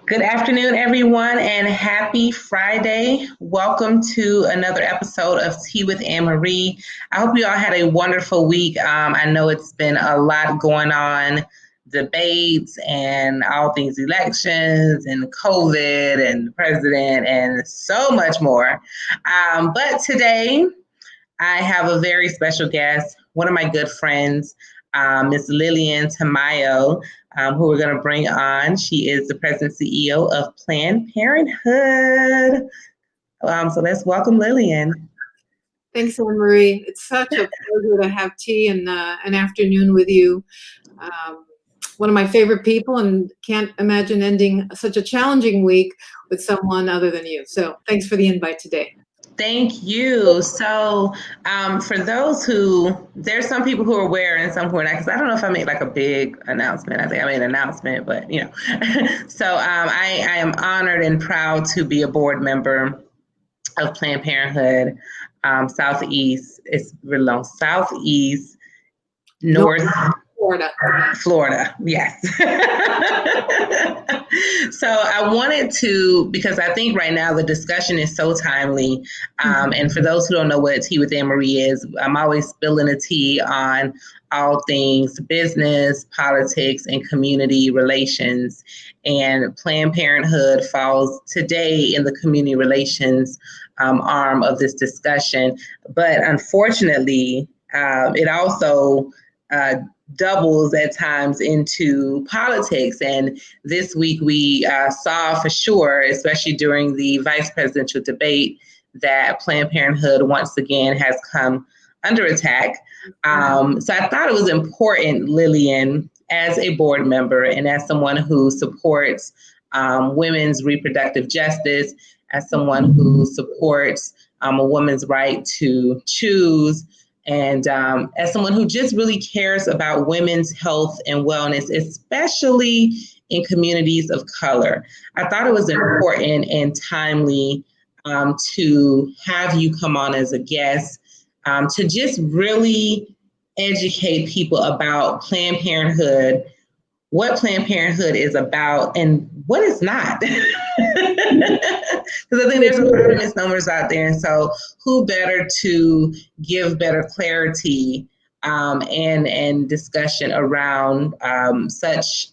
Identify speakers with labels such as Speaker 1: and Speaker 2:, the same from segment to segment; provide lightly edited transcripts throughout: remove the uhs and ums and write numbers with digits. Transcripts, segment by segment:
Speaker 1: Good afternoon, everyone, and happy Friday. Welcome to another episode of Tea with Ann Marie. I hope you all had a wonderful week. I know it's been a lot going on, debates and all things elections and COVID and the president and so much more. But today I have a very special guest, one of my good friends, Miss Lillian Tamayo, who we're going to bring on. She is the president and CEO of Planned Parenthood. So let's welcome Lillian.
Speaker 2: Thanks, Ann Marie. It's such a pleasure to have tea and an afternoon with you. One of my favorite people, and can't imagine ending such a challenging week with someone other than you. So thanks for the invite today.
Speaker 1: Thank you. So for those there's some people who are aware and some who are not, because I don't know if I made like a big announcement. I think I made an announcement, but So I am honored and proud to be a board member of Planned Parenthood Southeast. It's really long. Southeast, North. Florida, yes. So I wanted to, because I think right now the discussion is so timely. And for those who don't know what Tea with Ann Marie is, I'm always spilling the tea on all things business, politics, and community relations. And Planned Parenthood falls today in the community relations arm of this discussion. But unfortunately, it also doubles at times into politics. And this week we saw for sure, especially during the vice presidential debate, that Planned Parenthood once again has come under attack. So I thought it was important, Lillian, as a board member and as someone who supports women's reproductive justice, as someone who supports a woman's right to choose, and as someone who just really cares about women's health and wellness, especially in communities of color, I thought it was important and timely to have you come on as a guest to just really educate people about Planned Parenthood, what Planned Parenthood is about and what it's not. Because I think there's a lot of misnomers out there. And so who better to give better clarity and discussion around such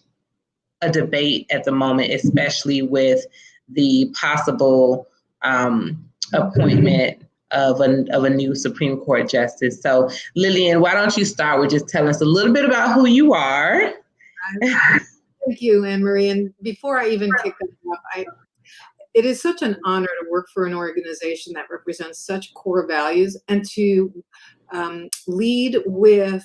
Speaker 1: a debate at the moment, especially with the possible appointment of a new Supreme Court justice. So Lillian, why don't you start with just telling us a little bit about who you are?
Speaker 2: Thank you, Ann Marie. And before I even kick that off, it is such an honor to work for an organization that represents such core values and to lead with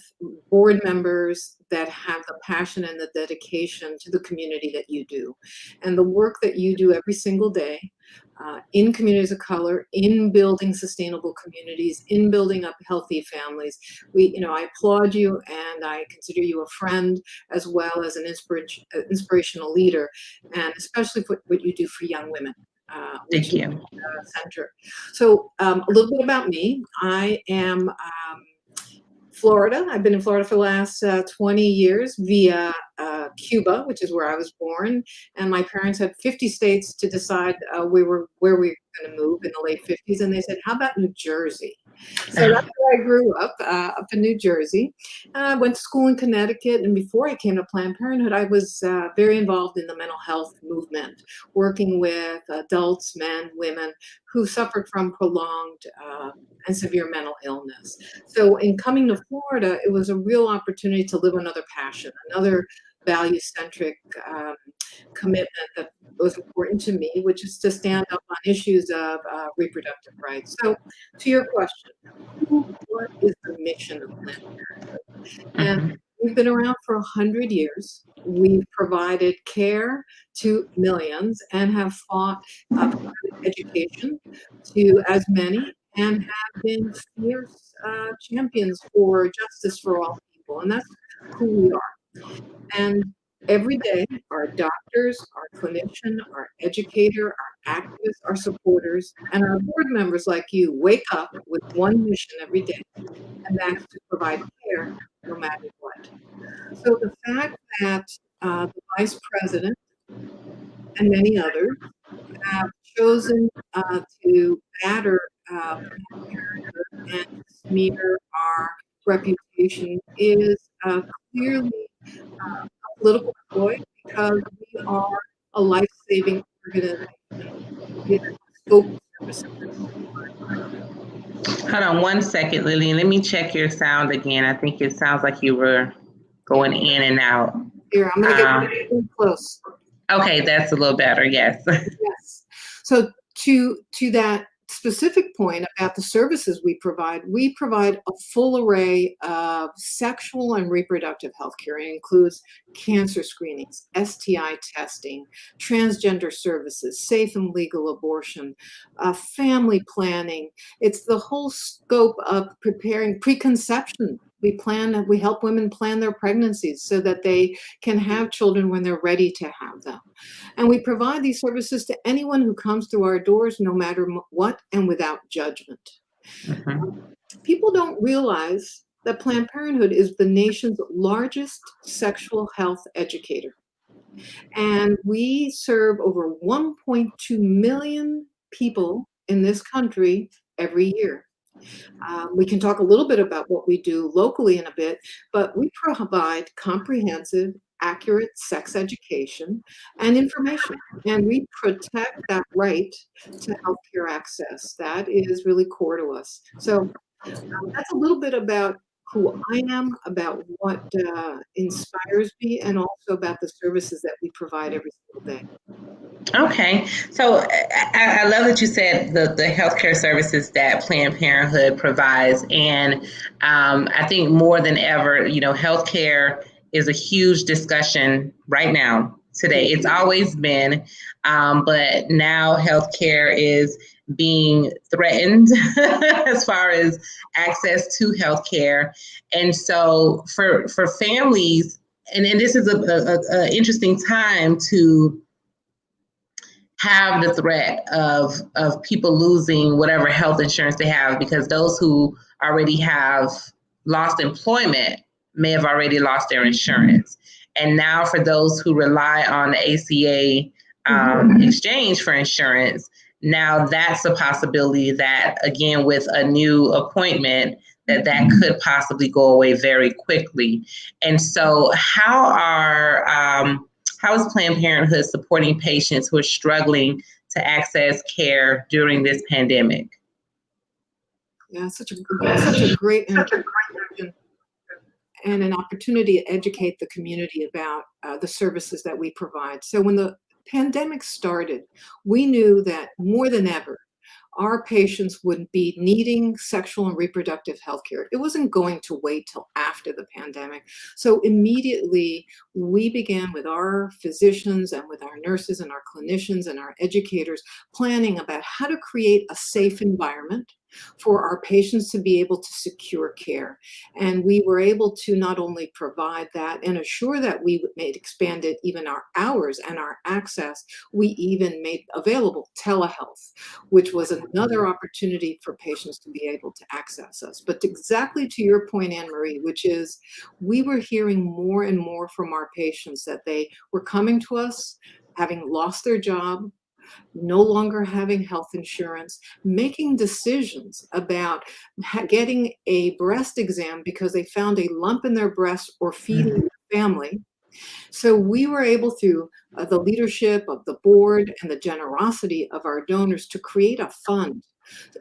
Speaker 2: board members that have the passion and the dedication to the community that you do. And the work that you do every single day in communities of color, in building sustainable communities, in building up healthy families. I applaud you and I consider you a friend as well as an inspirational leader, and especially for what you do for young women.
Speaker 1: Thank you.
Speaker 2: Center. So a little bit about me. I am Florida. I've been in Florida for the last 20 years via Cuba, which is where I was born. And my parents had 50 states to decide where we were going to move in the late 50s. And they said, how about New Jersey? So that's where I grew up in New Jersey. I went to school in Connecticut. And before I came to Planned Parenthood, I was very involved in the mental health movement, working with adults, men, women who suffered from prolonged and severe mental illness. So in coming to Florida, it was a real opportunity to live another passion, another value-centric commitment that was important to me, which is to stand up on issues of reproductive rights. So to your question, what is the mission of Planned Parenthood? And we've been around for 100 years. We've provided care to millions and have fought education to as many and have been fierce champions for justice for all people. And that's who we are. And Every day, our doctors, our clinician, our educator, our activists, our supporters, and our board members like you wake up with one mission every day, and that's to provide care no matter what. So the fact that the vice president and many others have chosen to batter and smear our reputation is clearly a political ploy because we are a life-saving organization with scope of services.
Speaker 1: Hold on one second, Lillian. Let me check your sound again. I think it sounds like you were going in and out.
Speaker 2: Here, I'm going to get really close.
Speaker 1: Okay, that's a little better. Yes.
Speaker 2: Yes. So to that specific point about the services we provide a full array of sexual and reproductive health care. It includes cancer screenings, STI testing, transgender services, safe and legal abortion, family planning. It's the whole scope of preparing preconception. We help women plan their pregnancies so that they can have children when they're ready to have them. And we provide these services to anyone who comes through our doors, no matter what, and without judgment. People don't realize that Planned Parenthood is the nation's largest sexual health educator. And we serve over 1.2 million people in this country every year. We can talk a little bit about what we do locally in a bit, but we provide comprehensive, accurate sex education and information, and we protect that right to healthcare access. That is really core to us. So that's a little bit about who I am, about what inspires me, and also about the services that we provide every single day.
Speaker 1: Okay, so I love that you said the healthcare services that Planned Parenthood provides, and I think more than ever, healthcare is a huge discussion right now, today. It's always been, but now healthcare is being threatened as far as access to healthcare, and so for families, and this is a interesting time to have the threat of people losing whatever health insurance they have, because those who already have lost employment may have already lost their insurance. And now for those who rely on the ACA exchange for insurance, now that's a possibility that, again, with a new appointment, that could possibly go away very quickly. And so how is Planned Parenthood supporting patients who are struggling to access care during this pandemic?
Speaker 2: Yeah, such a great question, and an opportunity to educate the community about the services that we provide. So when the pandemic started, we knew that more than ever, our patients would be needing sexual and reproductive health care. It wasn't going to wait till after the pandemic. So immediately we began with our physicians and with our nurses and our clinicians and our educators planning about how to create a safe environment for our patients to be able to secure care. And we were able to not only provide that and assure that we expanded even our hours and our access, we even made available telehealth, which was another opportunity for patients to be able to access us. But exactly to your point, Ann Marie, which is we were hearing more and more from our patients that they were coming to us having lost their job, no longer having health insurance, making decisions about getting a breast exam because they found a lump in their breast or feeding their family. So we were able, through the leadership of the board and the generosity of our donors, to create a fund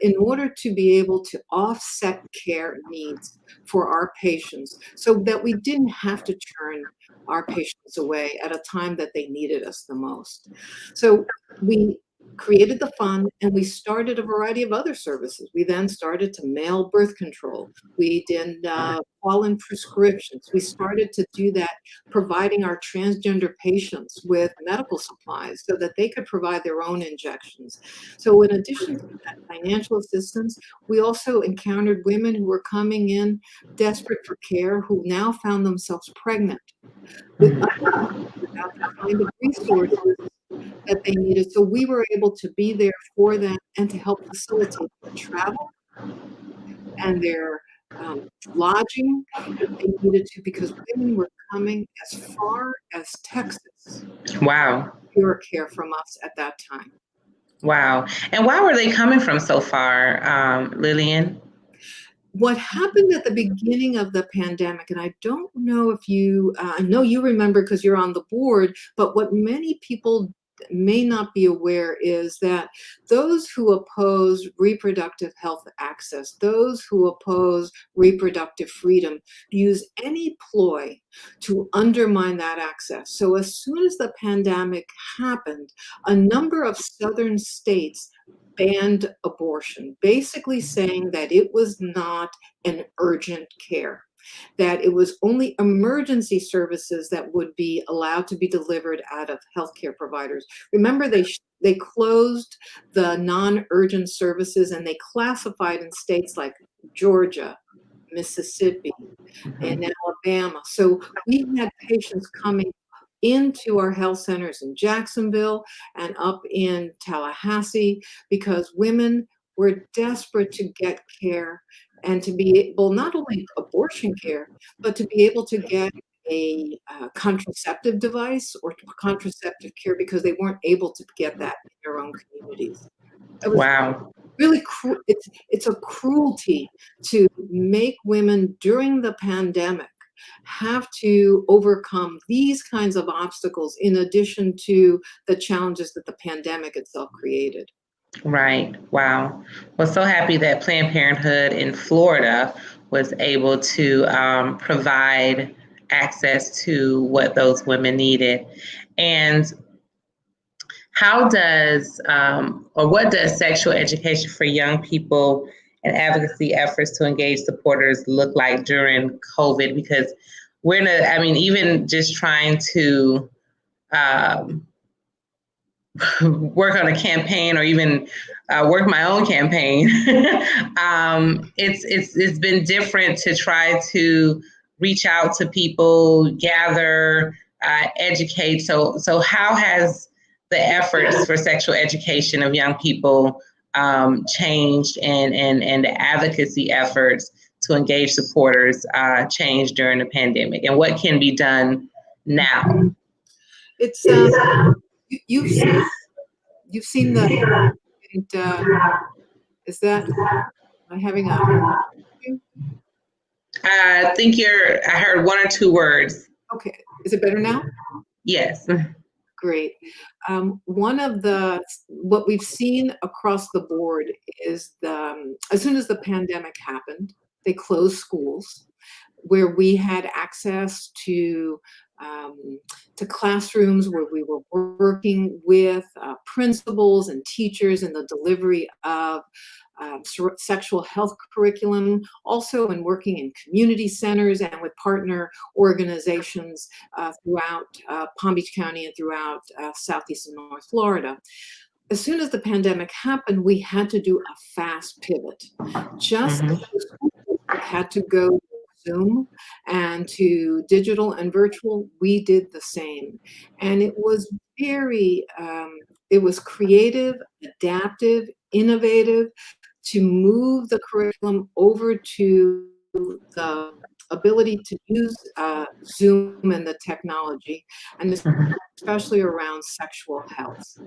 Speaker 2: in order to be able to offset care needs for our patients so that we didn't have to turn our patients away at a time that they needed us the most. So we created the fund, and we started a variety of other services. We then started to mail birth control. We did call in prescriptions. We started to do that, providing our transgender patients with medical supplies so that they could provide their own injections. So in addition to that financial assistance, we also encountered women who were coming in desperate for care, who now found themselves pregnant without the kind of resources that they needed. So we were able to be there for them and to help facilitate their travel and their lodging if they needed to, because women were coming as far as Texas.
Speaker 1: Wow.
Speaker 2: Pure care from us at that time.
Speaker 1: Wow. And why were they coming from so far, Lillian?
Speaker 2: What happened at the beginning of the pandemic, and I don't know if you, I know you remember because you're on the board, but what many people may not be aware is that those who oppose reproductive health access, those who oppose reproductive freedom, use any ploy to undermine that access. So as soon as the pandemic happened, a number of southern states banned abortion, basically saying that it was not an urgent care, that it was only emergency services that would be allowed to be delivered out of healthcare providers. Remember, they closed the non-urgent services, and they classified in states like Georgia, Mississippi, and Alabama. So we had patients coming into our health centers in Jacksonville and up in Tallahassee because women were desperate to get care and to be able, not only abortion care, but to be able to get a contraceptive device or contraceptive care because they weren't able to get that in their own communities.
Speaker 1: Wow.
Speaker 2: Really, it's a cruelty to make women during the pandemic have to overcome these kinds of obstacles in addition to the challenges that the pandemic itself created.
Speaker 1: Right. Wow. Well, so happy that Planned Parenthood in Florida was able to provide access to what those women needed. And how does, or what does sexual education for young people and advocacy efforts to engage supporters look like during COVID? Because we're in a, I mean, even just trying to work on a campaign or even work my own campaign, it's been different to try to reach out to people, gather, educate. So how has the efforts for sexual education of young people changed, and the advocacy efforts to engage supporters changed during the pandemic, and what can be done now?
Speaker 2: It's you've seen the is that am I having a
Speaker 1: I think I heard one or two words.
Speaker 2: okay, is it better now?
Speaker 1: Yes.
Speaker 2: Great. One of what we've seen across the board is as soon as the pandemic happened, they closed schools where we had access to classrooms where we were working with principals and teachers in the delivery of sexual health curriculum, also in working in community centers and with partner organizations throughout Palm Beach County and throughout Southeast and North Florida. As soon as the pandemic happened, we had to do a fast pivot. Just as schools had to go to Zoom and to digital and virtual, we did the same. And it was it was creative, adaptive, innovative, to move the curriculum over to the ability to use Zoom and the technology, and especially around sexual health.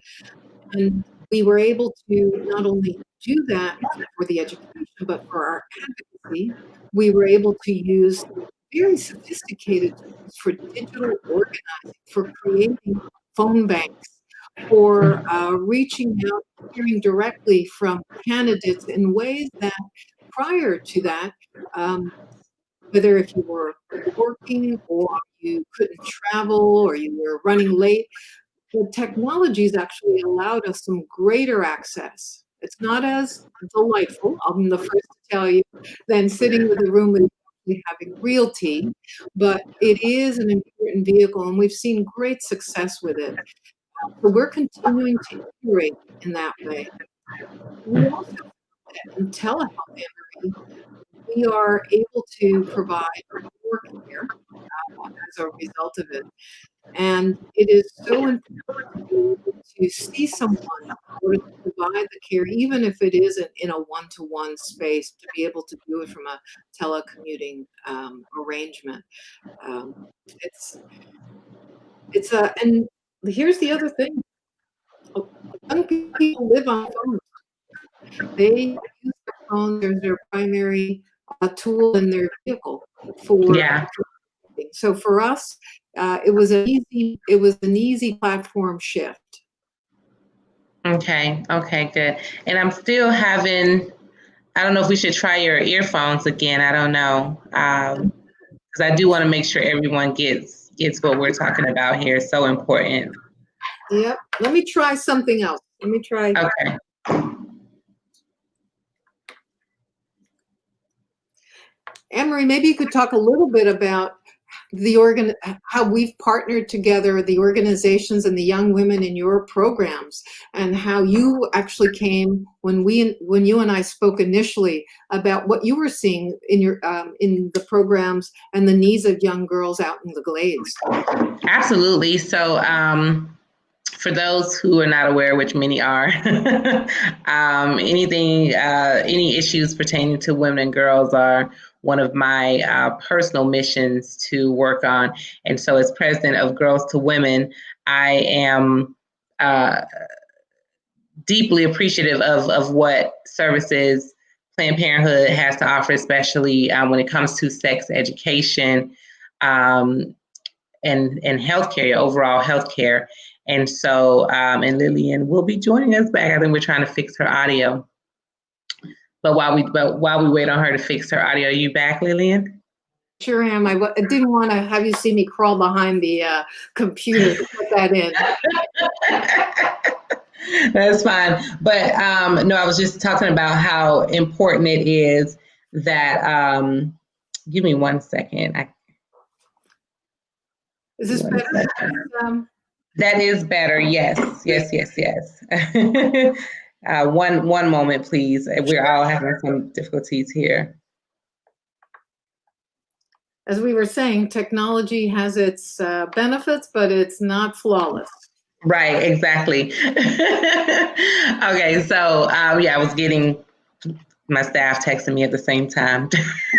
Speaker 2: And we were able to not only do that for the education, but for our advocacy, we were able to use very sophisticated tools for digital organizing, for creating phone banks, for reaching out, hearing directly from candidates in ways that prior to that, whether if you were working or you couldn't travel or you were running late, the technology's actually allowed us some greater access. It's not as delightful, I'm the first to tell you, than sitting with a room and having real tea, but it is an important vehicle, and we've seen great success with it. So we're continuing to iterate in that way. We also, in telehealth, Anne-Marie, we are able to provide more care as a result of it. And it is so important to be able to see someone or to provide the care, even if it isn't in a one-to-one space, to be able to do it from a telecommuting arrangement. And here's the other thing. Young people live on phones. They use their phone as their primary tool in their vehicle for.
Speaker 1: Yeah.
Speaker 2: So for us, it was an easy platform shift.
Speaker 1: Okay, good. And I'm still having, I don't know if we should try your earphones again. I don't know. Because I do want to make sure everyone gets what we're talking about here. It's so important.
Speaker 2: Yep. Let me try something else. Let me try.
Speaker 1: Okay.
Speaker 2: Ann Marie, maybe you could talk a little bit about how we've partnered together, the organizations and the young women in your programs, and how you actually came when you and I spoke initially about what you were seeing in your in the programs and the needs of young girls out in the glades.
Speaker 1: Absolutely. So for those who are not aware, which many are, any issues pertaining to women and girls are one of my personal missions to work on. And so as president of Girls to Women, I am deeply appreciative of what services Planned Parenthood has to offer, especially when it comes to sex education and healthcare, overall healthcare. And so, and Lillian will be joining us back. I think we're trying to fix her audio. But while we wait on her to fix her audio, are you back, Lillian?
Speaker 2: Sure am. I didn't want to have you see me crawl behind the computer to put that in.
Speaker 1: That's fine. But no, I was just talking about how important it is that, give me 1 second.
Speaker 2: Is this better?
Speaker 1: That is better. Yes. One moment, please. We're all having some difficulties here.
Speaker 2: As we were saying, technology has its benefits, but it's not flawless.
Speaker 1: Right, exactly. Okay, so I was getting my staff texting me at the same time.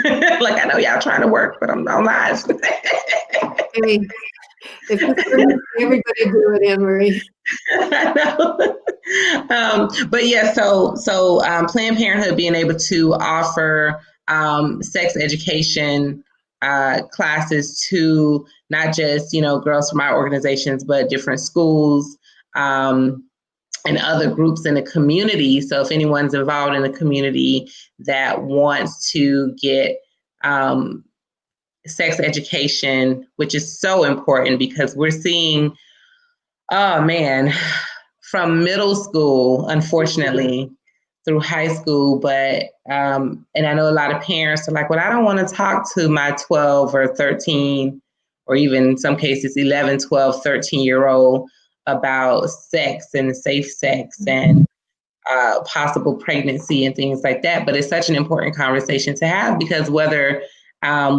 Speaker 1: Like, I know y'all trying to work, but I'm live.
Speaker 2: Hey, if everybody do it, Ann Marie.
Speaker 1: I know. But yeah, so Planned Parenthood being able to offer sex education classes to not just, girls from our organizations, but different schools and other groups in the community. So if anyone's involved in the community that wants to get sex education, which is so important because we're seeing, from middle school, unfortunately, through high school, but, and I know a lot of parents are like, well, I don't want to talk to my 12 or 13, or even in some cases, 11, 12, 13-year-old about sex and safe sex and possible pregnancy and things like that. But it's such an important conversation to have because whether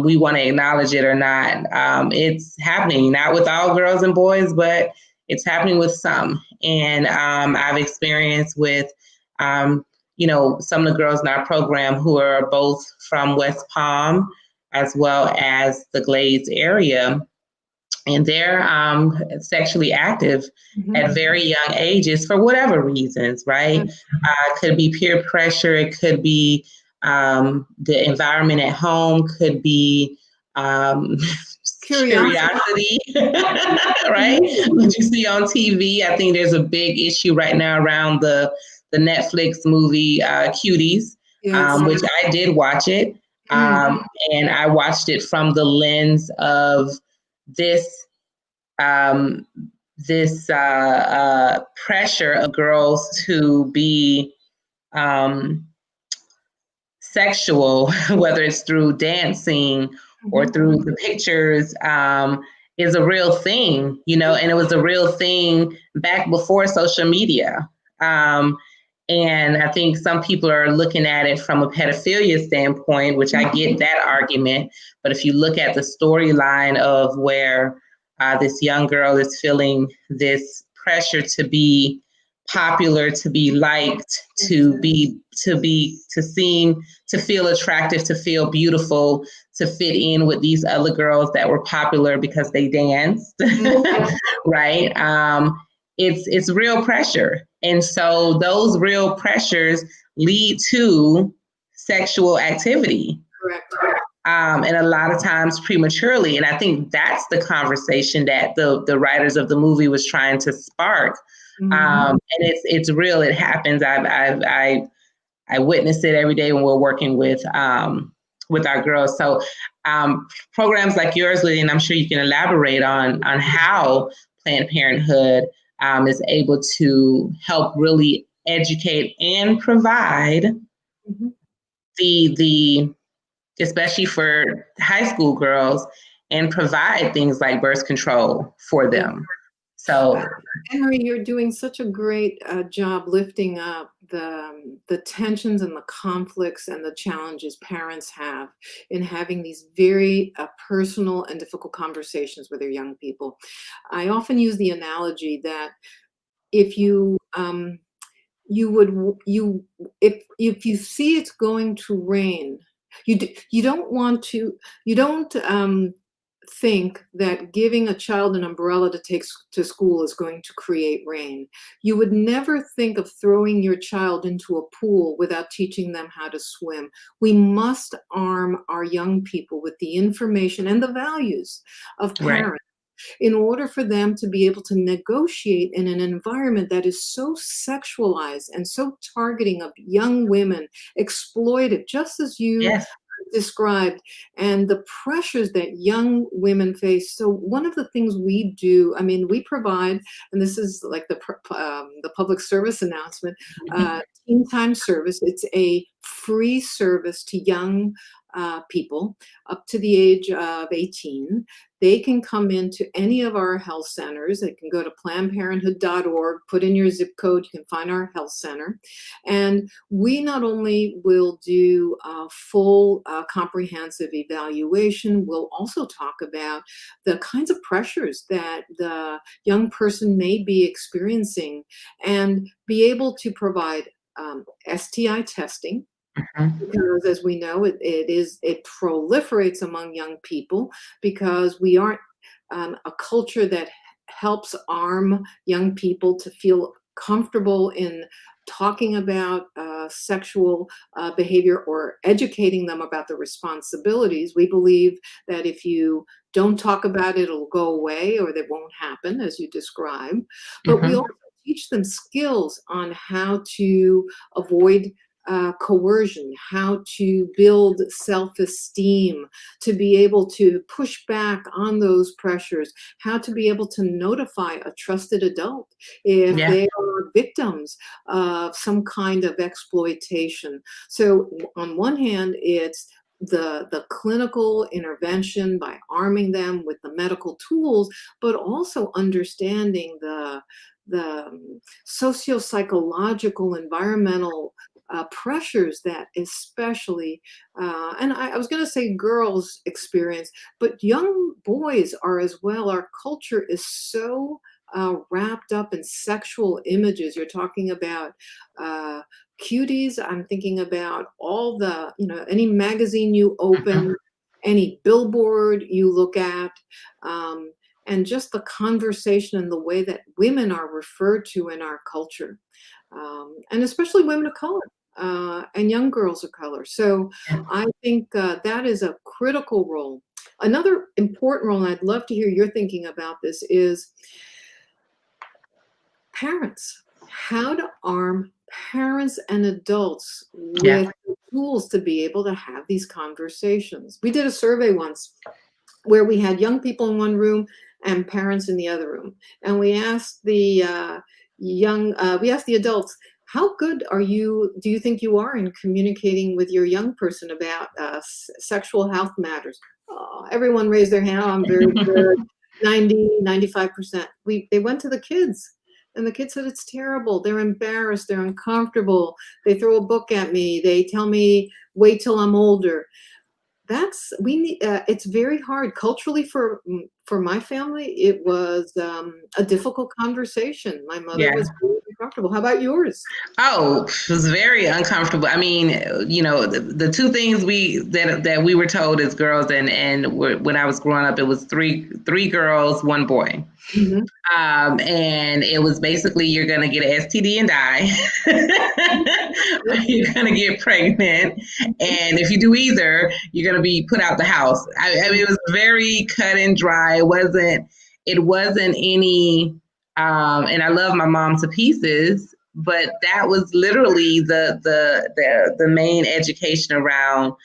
Speaker 1: we want to acknowledge it or not, it's happening, not with all girls and boys, but it's happening with some. And I've experienced with, some of the girls in our program who are both from West Palm as well as the Glades area. And they're sexually active at very young ages for whatever reasons, right? It could be peer pressure. It could be the environment at home, could be curiosity, right? What you see on TV. I think there's a big issue right now around the Netflix movie Cuties, which I did watch it. And I watched it from the lens of this pressure of girls to be sexual, whether it's through dancing or through the pictures, is a real thing, and it was a real thing back before social media. And I think some people are looking at it from a pedophilia standpoint, which I get that argument. But if you look at the storyline of where this young girl is feeling this pressure to be popular, to be liked, to feel attractive, to feel beautiful, to fit in with these other girls that were popular because they danced, right? It's real pressure. And so those real pressures lead to sexual activity.
Speaker 2: Correct.
Speaker 1: And a lot of times prematurely. And I think that's the conversation that the writers of the movie was trying to spark. And it's real. It happens. I witness it every day when we're working with our girls. So programs like yours, Lillian, I'm sure you can elaborate on how Planned Parenthood is able to help really educate and provide the especially for high school girls, and provide things like birth control for them. So,
Speaker 2: Ann Marie, you're doing such a great job lifting up the tensions and the conflicts and the challenges parents have in having these very personal and difficult conversations with their young people. I often use the analogy that if if you see it's going to rain, you don't think that giving a child an umbrella to take to school is going to create rain. You would never think of throwing your child into a pool without teaching them how to swim. We must arm our young people with the information and the values of parents. Right. In order for them to be able to negotiate in an environment that is so sexualized and so targeting of young women, exploited, just as you described, and the pressures that young women face. So one of the things we do, we provide, and this is like the public service announcement, Teen Time Service. It's a free service to young people up to the age of 18. They can come into any of our health centers. They can go to plannedparenthood.org, put in your zip code, you can find our health center. And we not only will do a full comprehensive evaluation, we'll also talk about the kinds of pressures that the young person may be experiencing and be able to provide STI testing. Because as we know, it proliferates among young people because we aren't a culture that helps arm young people to feel comfortable in talking about sexual behavior or educating them about the responsibilities. We believe that if you don't talk about it, it'll go away or that won't happen, as you describe. But we also teach them skills on how to avoid coercion, how to build self-esteem, to be able to push back on those pressures, how to be able to notify a trusted adult if they are victims of some kind of exploitation. So on one hand, it's the clinical intervention by arming them with the medical tools, but also understanding the socio-psychological, environmental pressures that especially, and I was going to say girls experience, but young boys are as well. Our culture is so wrapped up in sexual images. You're talking about cuties. I'm thinking about all the, any magazine you open, any billboard you look at, and just the conversation and the way that women are referred to in our culture, and especially women of color. And young girls of color. So I think that is a critical role. Another important role, and I'd love to hear your thinking about this, is parents. How to arm parents and adults with tools to be able to have these conversations. We did a survey once where we had young people in one room and parents in the other room. And we asked the adults, how good do you think you are in communicating with your young person about sexual health matters? Oh, everyone raised their hand. Oh, I'm very good. 95%. They went to the kids, and the kids said, it's terrible. They're embarrassed. They're uncomfortable. They throw a book at me. They tell me, wait till I'm older. It's very hard culturally for my family. It was a difficult conversation. My mother was very uncomfortable. How about yours?
Speaker 1: Oh, it was very uncomfortable. I mean, you know, the two things that we were told as girls, and when I was growing up, it was three girls, one boy. Mm-hmm. And it was basically, you're going to get an STD and die. You're going to get pregnant. And if you do either, you're going to be put out the house. I mean, it was very cut and dry. It wasn't any, and I love my mom to pieces, but that was literally the main education around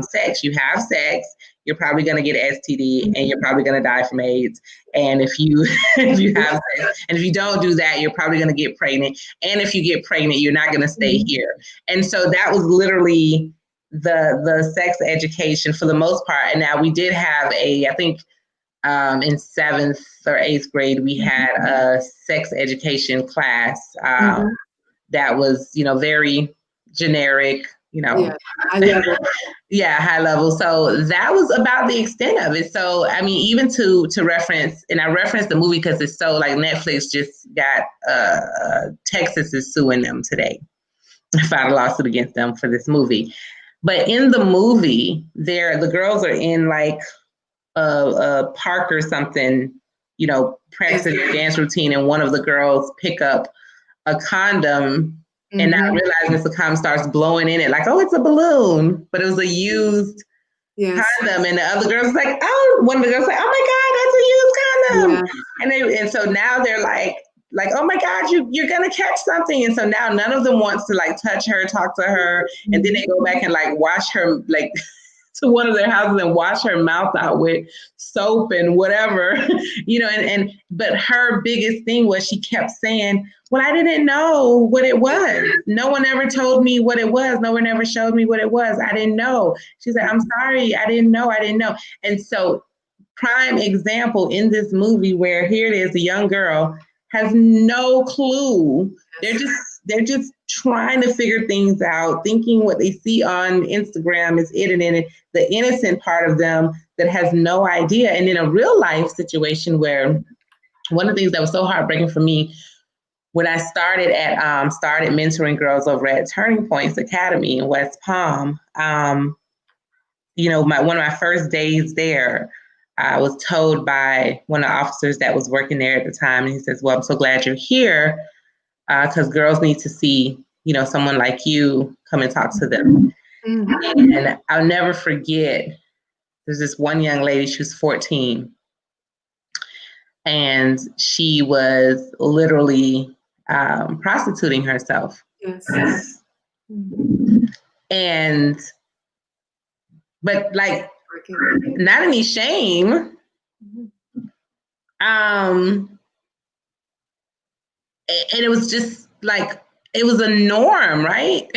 Speaker 1: sex. You have sex, you're probably going to get an STD, and you're probably going to die from AIDS. And if you have sex, and if you don't do that, you're probably going to get pregnant. And if you get pregnant, you're not going to stay here. And so that was literally the sex education for the most part. And now we did have I think in 7th or 8th grade, we had a sex education class that was, very generic,
Speaker 2: high level.
Speaker 1: Yeah, high level. So that was about the extent of it. So, I mean, even to reference, and I referenced the movie because it's so, like, Netflix just got, Texas is suing them today. Filed a lawsuit against them for this movie. But in the movie, the girls are in, like, a park or something, practicing a dance routine, and one of the girls pick up a condom and not realizing the condom starts blowing in it, like, oh, it's a balloon, but it was a used condom, and the other girls like, one of the girls like, oh my God, that's a used condom, and so now they're like, oh my God, you're gonna catch something, and so now none of them wants to like touch her, talk to her, and then they go back and like wash her, like to one of their houses and wash her mouth out with soap and whatever, but her biggest thing was she kept saying, well, I didn't know what it was. No one ever told me what it was. No one ever showed me what it was. I didn't know. She said, I'm sorry. I didn't know. And so prime example in this movie where here it is, a young girl has no clue. They're just trying to figure things out, thinking what they see on Instagram is it, and then the innocent part of them that has no idea. And in a real life situation where one of the things that was so heartbreaking for me when I started mentoring girls over at Turning Points Academy in West Palm, one of my first days there, I was told by one of the officers that was working there at the time, and he says, well, I'm so glad you're here because girls need to see, someone like you come and talk to them. And I'll never forget, there's this one young lady, she was 14, and she was literally prostituting herself.
Speaker 2: Yes.
Speaker 1: But like, not any shame. And it was just like, it was a norm, right?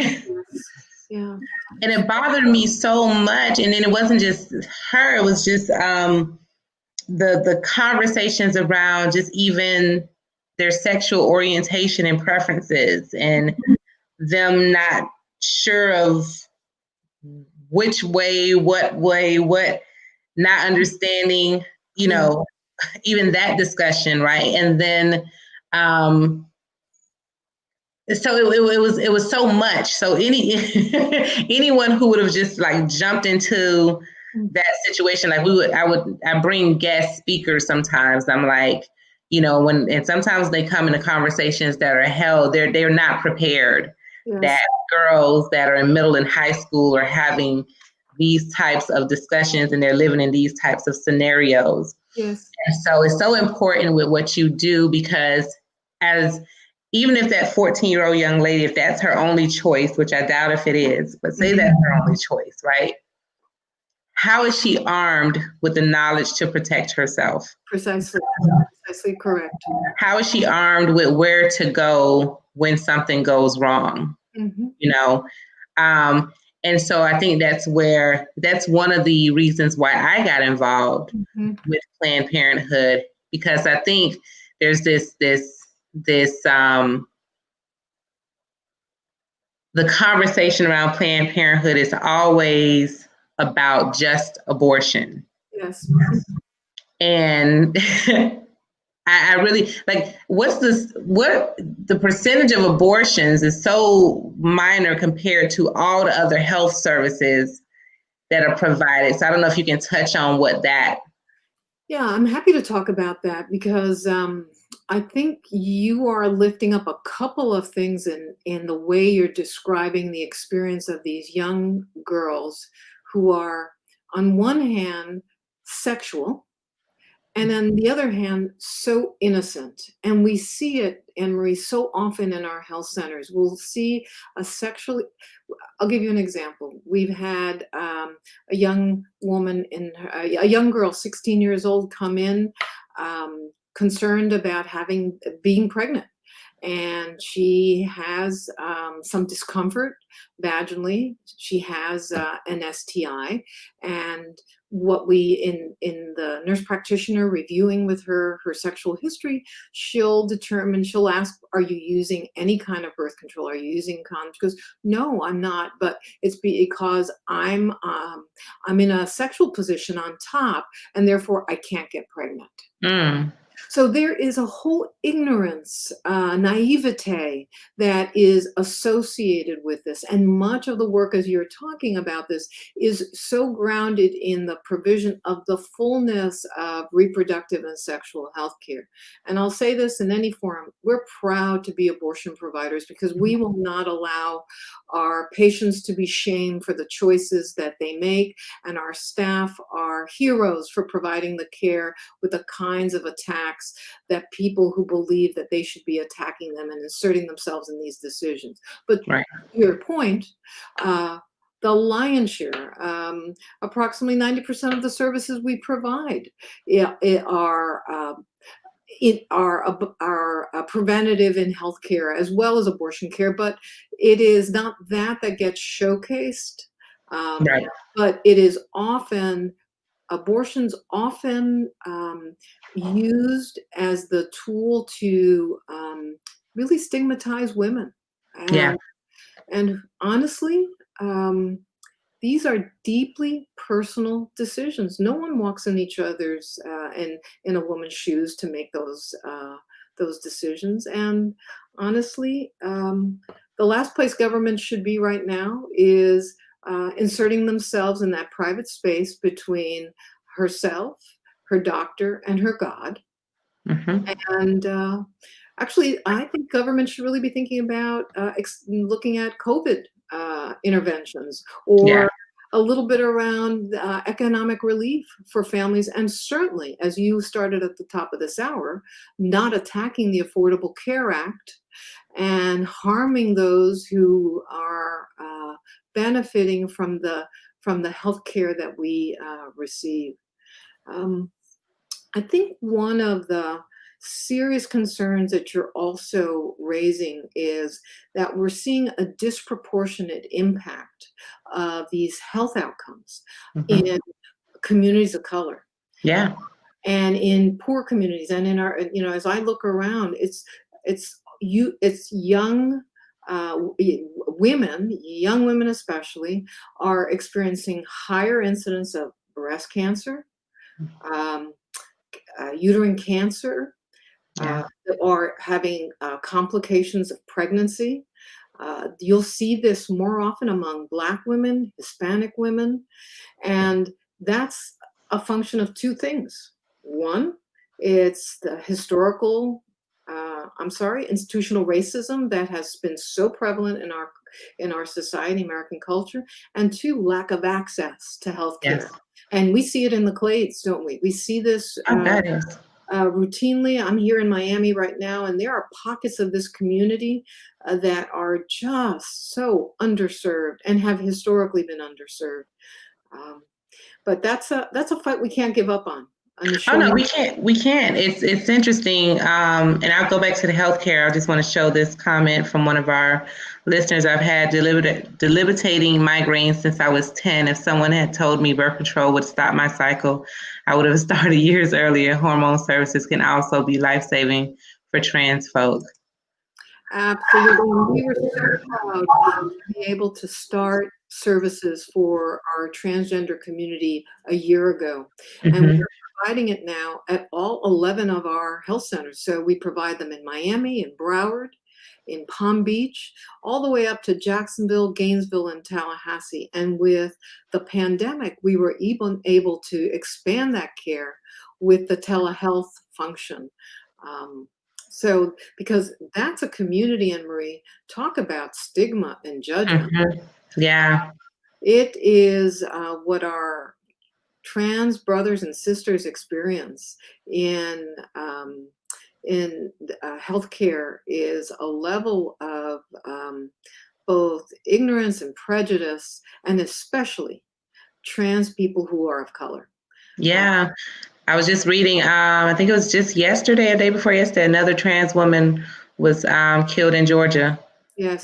Speaker 2: Yeah.
Speaker 1: And it bothered me so much. And then it wasn't just her, it was just the conversations around just even their sexual orientation and preferences, and them not sure of which way, what, not understanding, even that discussion, right? And then, so it was so much. So anyone who would have just like jumped into that situation, like I bring guest speakers sometimes. I'm like, and sometimes they come into conversations that are held, they're not prepared. Yes. That girls that are in middle and high school are having these types of discussions, and they're living in these types of scenarios.
Speaker 2: Yes.
Speaker 1: And so it's so important with what you do, because even if that 14-year-old young lady, if that's her only choice, which I doubt if it is, but say that's her only choice, right? how is she armed with the knowledge to protect herself?
Speaker 2: Precisely correct.
Speaker 1: How is she armed with where to go when something goes wrong?
Speaker 2: Mm-hmm.
Speaker 1: You know, and so I think that's one of the reasons why I got involved with Planned Parenthood, because I think there's this the conversation around Planned Parenthood is always about just abortion.
Speaker 2: Yes.
Speaker 1: And I really like what the percentage of abortions is so minor compared to all the other health services that are provided. So I don't know if you can touch on what that.
Speaker 2: Yeah, I'm happy to talk about that because I think you are lifting up a couple of things in the way you're describing the experience of these young girls who are, on one hand, sexual, and on the other hand, so innocent. And we see it, Ann Marie, so often in our health centers. We'll see I'll give you an example. We've had a young woman, a young girl, 16 years old, come in concerned about being pregnant. And she has some discomfort vaginally. She has an STI, and what we in the nurse practitioner reviewing with her sexual history, she'll ask, are you using any kind of birth control? Are you using condoms? She goes, no, I'm not, but it's because I'm in a sexual position on top, and therefore I can't get pregnant. So there is a whole ignorance, naivete that is associated with this. And much of the work, as you're talking about this, is so grounded in the provision of the fullness of reproductive and sexual health care. And I'll say this in any forum, we're proud to be abortion providers because we will not allow our patients to be shamed for the choices that they make. And our staff are heroes for providing the care with the kinds of attacks that people who believe that they should be attacking them and inserting themselves in these decisions. But
Speaker 1: right.
Speaker 2: To your point, the lion's share, approximately 90% of the services we provide are preventative in healthcare as well as abortion care, but it is not that gets showcased.
Speaker 1: Right.
Speaker 2: But it is abortion's often used as the tool to really stigmatize women. And honestly, these are deeply personal decisions. No one walks in each other's in a woman's shoes to make those decisions. And honestly, the last place government should be right now is inserting themselves in that private space between herself, her doctor, and her God. And actually, I think government should really be thinking about looking at COVID interventions or a little bit around economic relief for families. And certainly, as you started at the top of this hour, not attacking the Affordable Care Act and harming those who are benefiting from the health care that we receive. I think one of the serious concerns that you're also raising is that we're seeing a disproportionate impact of these health outcomes in communities of color.
Speaker 1: Yeah.
Speaker 2: And in poor communities, and in our, as I look around, it's young women especially, are experiencing higher incidence of breast cancer, uterine cancer, or having complications of pregnancy. You'll see this more often among Black women, Hispanic women, and that's a function of two things. One, it's the institutional racism that has been so prevalent in our society, American culture, and two, lack of access to healthcare. Yes. And we see it in the clades, don't we? We see this routinely. I'm here in Miami right now, and there are pockets of this community that are just so underserved and have historically been underserved. But that's a fight we can't give up on.
Speaker 1: Oh no, we can't. We can't. It's interesting. And I'll go back to the healthcare. I just want to show this comment from one of our listeners. I've had debilitating migraines since I was 10. If someone had told me birth control would stop my cycle, I would have started years earlier. Hormone services can also be life-saving for trans folk.
Speaker 2: Absolutely. We were so proud to be able to start services for our transgender community a year ago. And we're providing it now at all 11 of our health centers. So we provide them in Miami, in Broward, in Palm Beach, all the way up to Jacksonville, Gainesville, and Tallahassee. And with the pandemic, we were even able to expand that care with the telehealth function. So, because that's a community, Ann Marie, talk about stigma and judgment.
Speaker 1: Yeah.
Speaker 2: It is what our trans brothers and sisters experience in healthcare is a level of both ignorance and prejudice, and especially trans people who are of color.
Speaker 1: Yeah. I was just reading, I think it was just yesterday, or day before yesterday, another trans woman was killed in Georgia.
Speaker 2: Yes.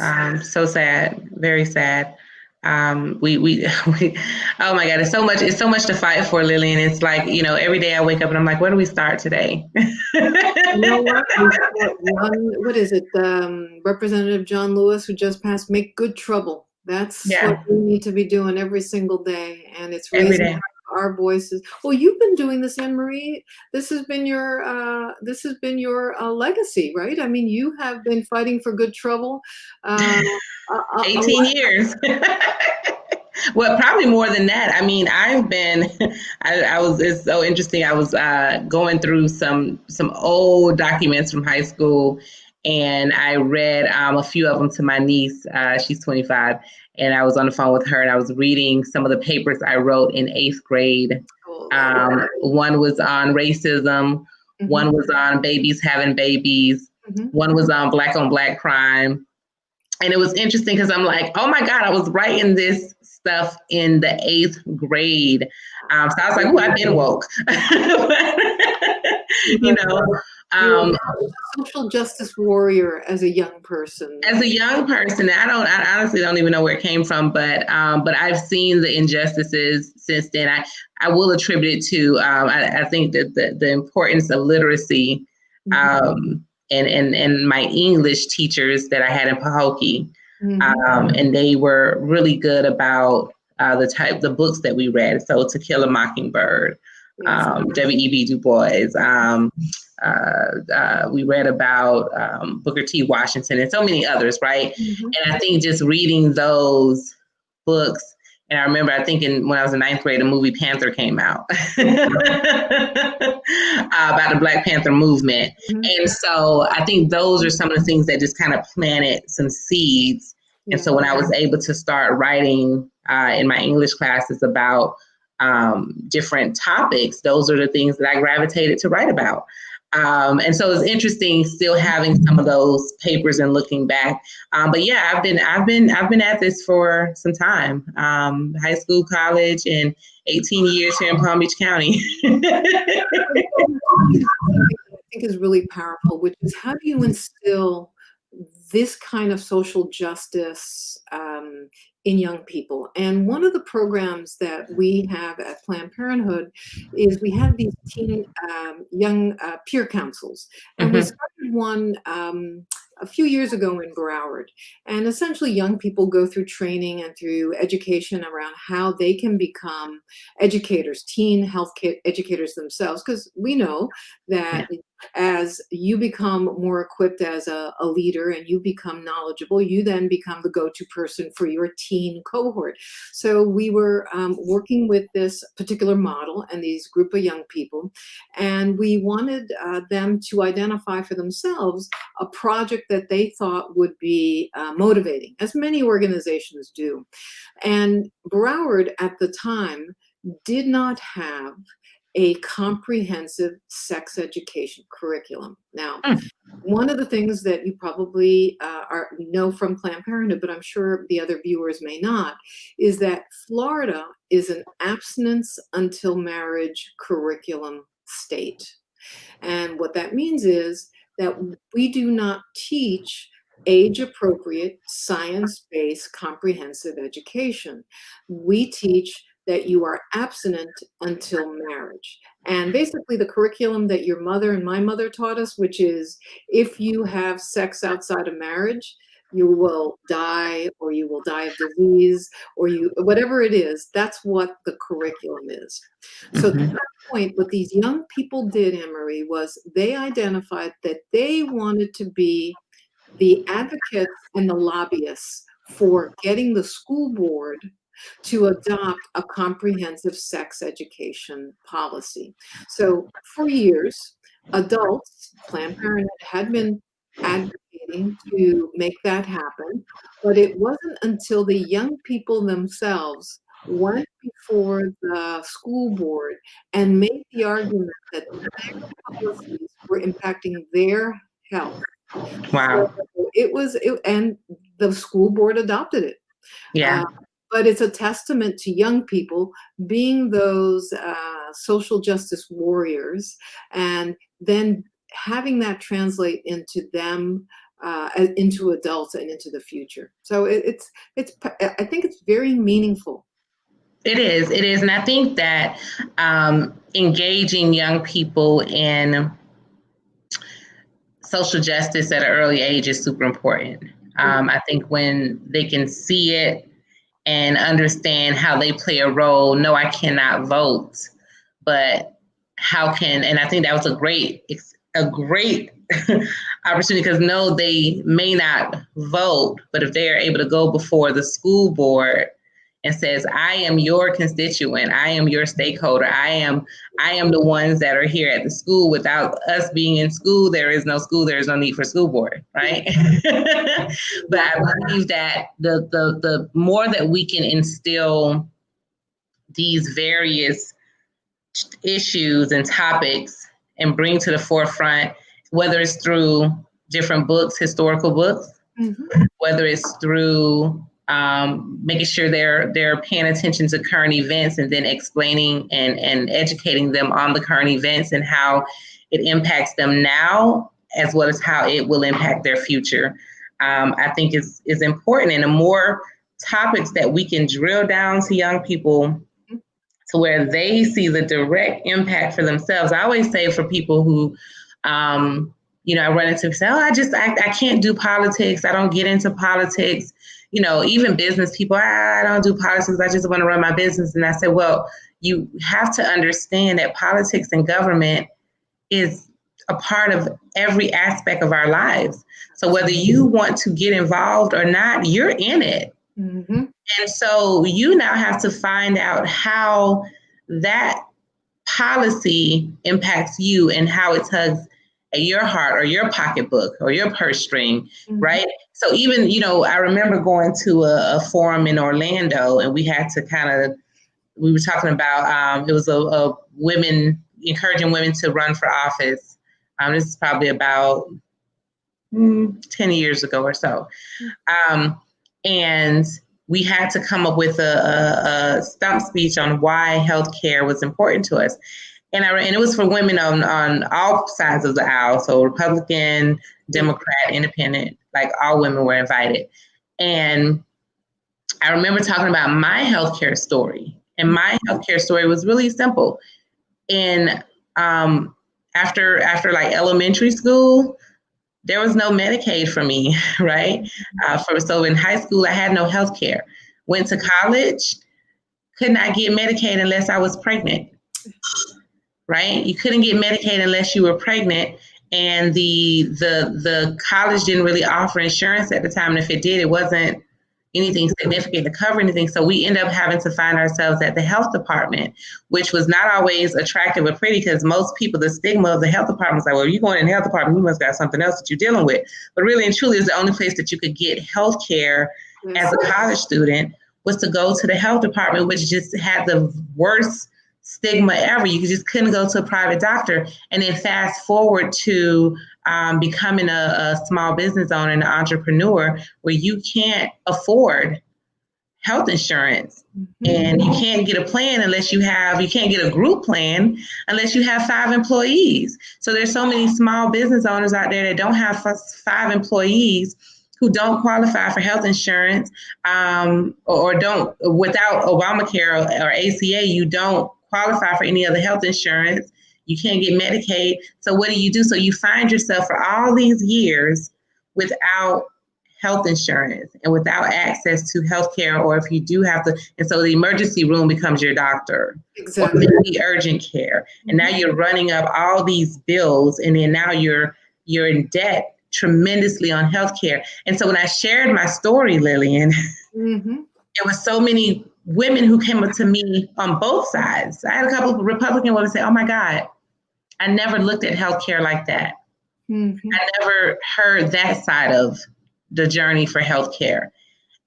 Speaker 1: So sad, very sad. We oh my God, it's so much to fight for, Lillian. It's like, every day I wake up and I'm like, where do we start today?
Speaker 2: You know what? What is it? Representative John Lewis, who just passed, make good trouble. That's what we need to be doing every single day. And it's raising our voices. Well, you've been doing this, Ann Marie. This has been your legacy, right? I mean, you have been fighting for good trouble.
Speaker 1: 18 years. Well, probably more than that. I mean, it's so interesting. I was going through some old documents from high school, and I read a few of them to my niece. She's 25, and I was on the phone with her, and I was reading some of the papers I wrote in 8th grade. One was on racism. One was on babies having babies. One was on black crime. And it was interesting because I'm like, oh my God, I was writing this stuff in the 8th grade. So I was like, oh, I've been woke.
Speaker 2: You're a social justice warrior as a young person.
Speaker 1: As a young person, I honestly don't even know where it came from, but I've seen the injustices since then. I will attribute it to I think that the importance of literacy. And my English teachers that I had in Pahokee, and they were really good about the books that we read. So To Kill a Mockingbird, W.E.B. Du Bois. We read about Booker T. Washington and so many others, right? And I think just reading those books. And I remember, I think when I was in 9th grade, the movie Panther came out about the Black Panther movement. And so I think those are some of the things that just kind of planted some seeds. And so when I was able to start writing in my English classes about different topics, those are the things that I gravitated to write about. And so it's interesting still having some of those papers and looking back. But yeah, I've been at this for some time, high school, college, and 18 years here in Palm Beach County.
Speaker 2: I think is really powerful, which is how do you instill this kind of social justice in young people? And one of the programs that we have at Planned Parenthood is we have these teen young peer councils. And we started one a few years ago in Broward. And essentially young people go through training and through education around how they can become educators, teen health educators themselves, because we know that as you become more equipped as a leader and you become knowledgeable, you then become the go-to person for your teen cohort. So we were working with this particular model and these group of young people, and we wanted them to identify for themselves a project that they thought would be motivating, as many organizations do. And Broward at the time did not have a comprehensive sex education curriculum. Now,
Speaker 1: Mm.
Speaker 2: one of the things that you probably know from Planned Parenthood, but I'm sure the other viewers may not, is that Florida is an abstinence until marriage curriculum state. And what that means is that we do not teach age-appropriate, science-based, comprehensive education. We teach that you are abstinent until marriage. And basically the curriculum that your mother and my mother taught us, which is if you have sex outside of marriage, you will die, or you will die of disease, or whatever it is, that's what the curriculum is. So to that point, what these young people did, Ann Marie, was they identified that they wanted to be the advocates and the lobbyists for getting the school board to adopt a comprehensive sex education policy. So for years, adults, Planned Parenthood had been advocating to make that happen, but it wasn't until the young people themselves went before the school board and made the argument that their policies were impacting their health.
Speaker 1: Wow.
Speaker 2: So and the school board adopted it.
Speaker 1: Yeah.
Speaker 2: But it's a testament to young people being those social justice warriors, and then having that translate into them, into adults and into the future. So I think it's very meaningful.
Speaker 1: It is. And I think that engaging young people in social justice at an early age is super important. I think when they can see it and understand how they play a role, no, I cannot vote, but how can, and I think that was a great opportunity, because no, they may not vote, but if they are able to go before the school board and says, I am your constituent, I am your stakeholder, I am the ones that are here at the school. Without us being in school, there is no school, there is no need for school board, right? But I believe that the more that we can instill these various issues and topics and bring to the forefront, whether it's through different books, historical books, whether it's through making sure they're paying attention to current events and then explaining and educating them on the current events and how it impacts them now, as well as how it will impact their future. I think is important. And the more topics that we can drill down to young people to where they see the direct impact for themselves. I always say for people who, I run into say, I can't do politics. I don't get into politics. Even business people, I don't do politics. I just want to run my business. And I said, well, you have to understand that politics and government is a part of every aspect of our lives. So whether you want to get involved or not, you're in it. Mm-hmm. And so you now have to find out how that policy impacts you and how it tugs at your heart or your pocketbook or your purse string, right? So even, I remember going to a forum in Orlando, and we had to we were talking about, it was a women, encouraging women to run for office. This is probably about 10 years ago or so. And we had to come up with a stump speech on why healthcare was important to us. And it was for women on all sides of the aisle. So Republican, Democrat, Independent, like all women were invited. And I remember talking about my healthcare story. And my healthcare story was really simple. And after like elementary school, there was no Medicaid for me, right? So in high school, I had no health care. Went to college, could not get Medicaid unless I was pregnant, right? You couldn't get Medicaid unless you were pregnant. And the college didn't really offer insurance at the time. And if it did, it wasn't anything significant to cover anything. So we end up having to find ourselves at the health department, which was not always attractive or pretty, because most people, the stigma of the health department is like, well, you're going in the health department, you must got something else that you're dealing with. But really and truly, is the only place that you could get health care as a college student was to go to the health department, which just had the worst stigma ever. You just couldn't go to a private doctor. And then fast forward to becoming a small business owner and an entrepreneur where you can't afford health insurance. And you can't get a plan unless you can't get a group plan unless you have 5 employees. So there's so many small business owners out there that don't have 5 employees who don't qualify for health insurance, or don't, without Obamacare or ACA, you don't qualify for any other health insurance. You can't get Medicaid. So what do? So you find yourself for all these years without health insurance and without access to health care, or if you do have to, and so the emergency room becomes your doctor.
Speaker 2: Exactly.
Speaker 1: Or maybe urgent care. And now you're running up all these bills, and then now you're in debt tremendously on healthcare. And so when I shared my story, Lillian, there was so many women who came up to me on both sides. I had a couple of Republican women say, "Oh my God, I never looked at healthcare like that. I never heard that side of the journey for healthcare."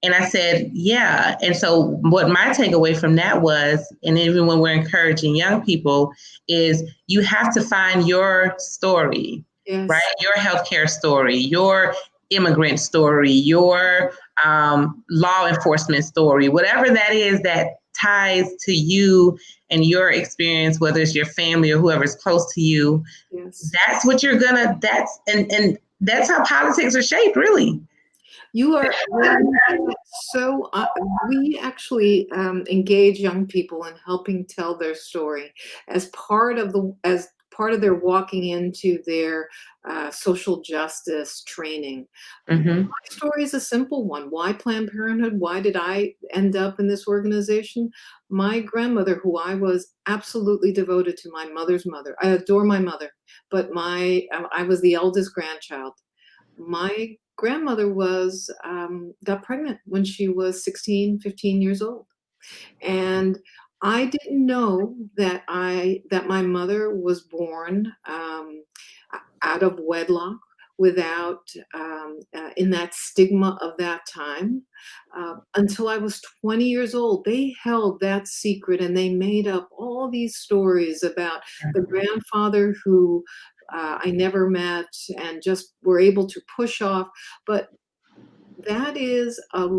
Speaker 1: And I said, yeah. And so what my takeaway from that was, and even when we're encouraging young people, is you have to find your story, right? Your healthcare story, your immigrant story, your law enforcement story, whatever that is that ties to you and your experience, whether it's your family or whoever's close to you. That's what you're gonna, and that's how politics are shaped, really.
Speaker 2: You are so. We actually engage young people in helping tell their story as part of their walking into their social justice training. My story is a simple one. Why Planned Parenthood? Why did I end up in this organization? My grandmother, who I was absolutely devoted to, my mother's mother. I adore my mother, but I was the eldest grandchild. My grandmother got pregnant when she was 16, 15 years old. And I didn't know that my mother was born out of wedlock, without in that stigma of that time, until I was 20 years old. They held that secret, and they made up all these stories about the grandfather who I never met and just were able to push off. But that is a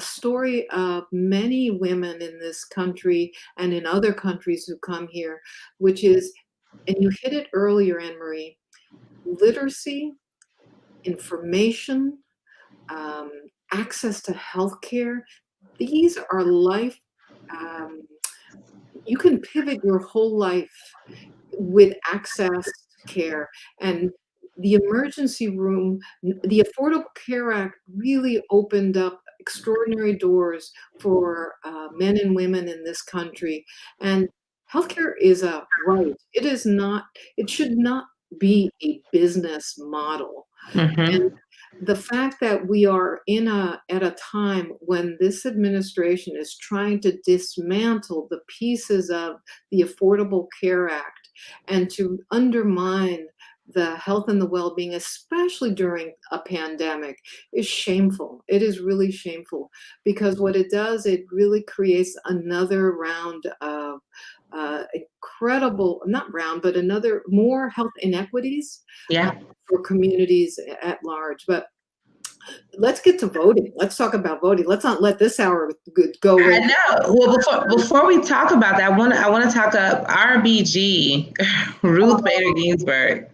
Speaker 2: story of many women in this country and in other countries who come here, which is, and you hit it earlier, Ann Marie, literacy, information, access to healthcare. These are life. You can pivot your whole life with access to care. And the emergency room, the Affordable Care Act really opened up extraordinary doors for men and women in this country. And healthcare is a right. It should not be a business model. And the fact that we are at a time when this administration is trying to dismantle the pieces of the Affordable Care Act and to undermine the health and the well-being, especially during a pandemic, is shameful. It is really shameful, because what it does, it really creates another round of another more health inequities for communities at large. But let's get to voting. Let's talk about voting. Let's not let this hour go.
Speaker 1: I know. Well, before we talk about that, I want to talk about RBG, Ruth Bader Ginsburg,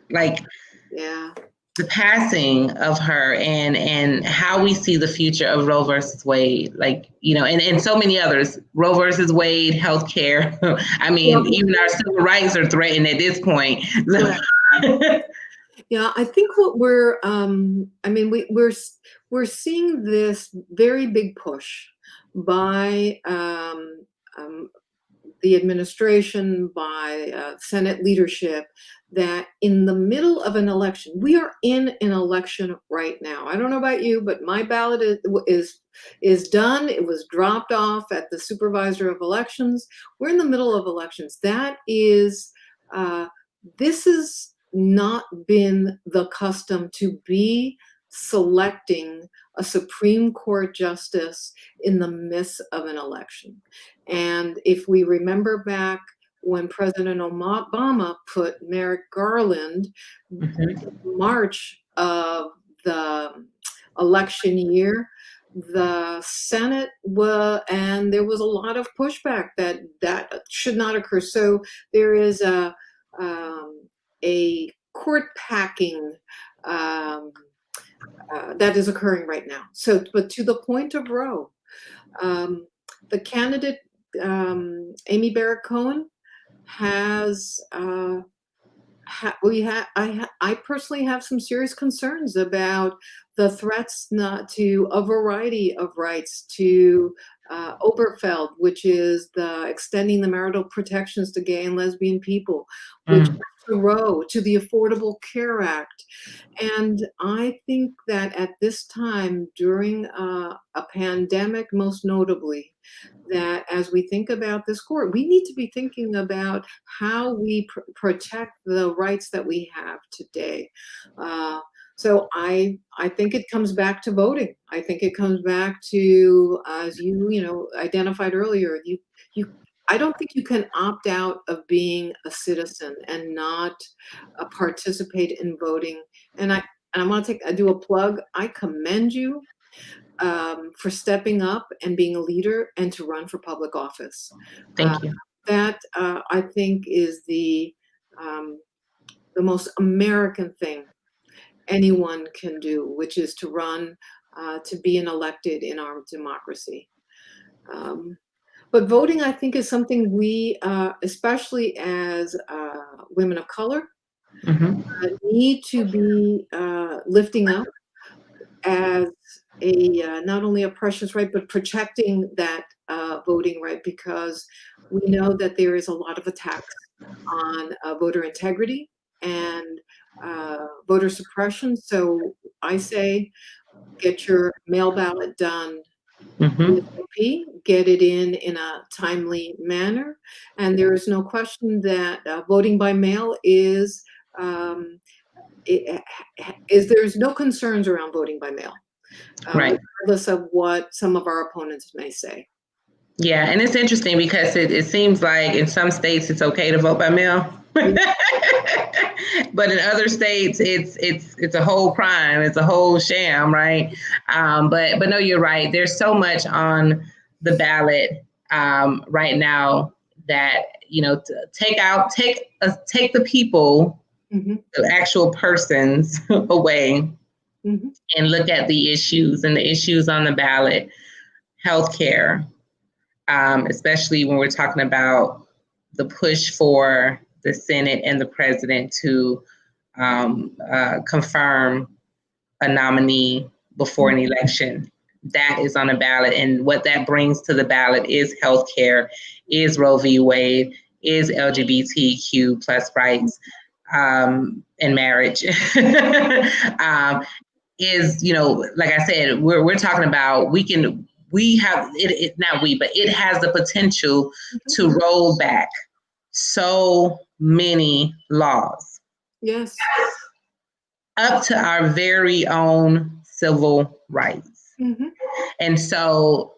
Speaker 1: the passing of her and how we see the future of Roe versus Wade, and so many others. Roe versus Wade, healthcare. I mean, even our civil rights are threatened at this point.
Speaker 2: Yeah, I think what we're seeing this very big push by the administration, by Senate leadership, that in the middle of an election, we are in an election right now. I don't know about you, but my ballot is done. It was dropped off at the supervisor of elections. We're in the middle of elections. That is, this has not been the custom to be selecting a Supreme Court justice in the midst of an election. And if we remember back when President Obama put Merrick Garland
Speaker 1: Mm-hmm.
Speaker 2: March of the election year, the Senate and there was a lot of pushback that should not occur. So there is a court packing that is occurring right now. So, but to the point of Roe, the candidate Amy Barrett Cohen has. I personally have some serious concerns about the threats not to a variety of rights to Oberfeld, which is the extending the marital protections to gay and lesbian people, which to Roe, to the Affordable Care Act. And I think that at this time, during a pandemic, most notably, that as we think about this court, we need to be thinking about how we protect the rights that we have today. So I think it comes back to voting. I think it comes back to, as you identified earlier, I don't think you can opt out of being a citizen and not participate in voting. And I want to do a plug. I commend you for stepping up and being a leader and to run for public office.
Speaker 1: Thank you.
Speaker 2: That I think is the most American thing anyone can do, which is to run to be an elected in our democracy. But voting, I think, is something we, especially as women of color, need to be lifting up as not only a precious right, but protecting that voting right, because we know that there is a lot of attacks on voter integrity and voter suppression. So I say, get your mail ballot done. Get it in a timely manner, and there is no question that voting by mail is there's no concerns around voting by mail,
Speaker 1: right,
Speaker 2: regardless of what some of our opponents may say.
Speaker 1: Yeah, and it's interesting because it seems like in some states it's okay to vote by mail. But in other states, it's a whole crime. It's a whole sham, right? But no, you're right. There's so much on the ballot right now that to take the people, the actual persons away, and look at the issues on the ballot. Healthcare, especially when we're talking about the push for the Senate and the president to confirm a nominee before an election. That is on the ballot. And what that brings to the ballot is healthcare, is Roe v. Wade, is LGBTQ plus rights, and marriage. Is, like I said, we're talking about we have it, not we, but it has the potential to roll back so many laws.
Speaker 2: Yes.
Speaker 1: Up to our very own civil rights. And so